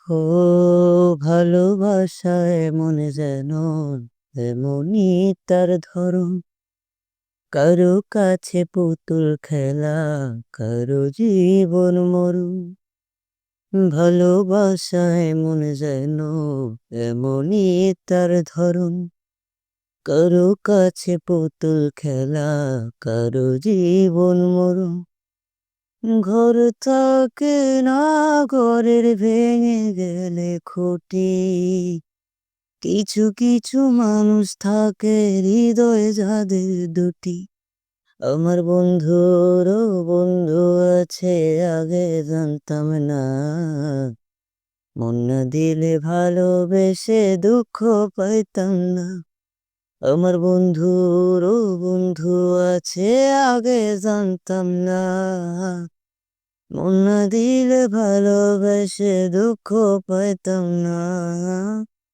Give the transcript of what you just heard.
ও ভালোবাসায় মনে যেন এমনই তার ধরন, কারো কাছে পুতুল খেলা, কারো জীবন মরণ। ভালোবাসায় মনে যেন এমনই তার ধরন, কারো কাছে পুতুল খেলা, কারো জীবন মরণ। ঘর থাকে না, ঘরের ভেঙে গেলে খুঁটি, কিছু কিছু মানুষ থাকে হৃদয়ে যাদের দুটি। আমার বন্ধুরও বন্ধু আছে, আগে জানতাম না। মন না দিলে ভালোবেসে দুঃখ পাইতাম না। আমার বন্ধুরও বন্ধু আছে, আগে জানতাম না। মন না দিলে ভালোবেসে দুঃখ পাইতাম না।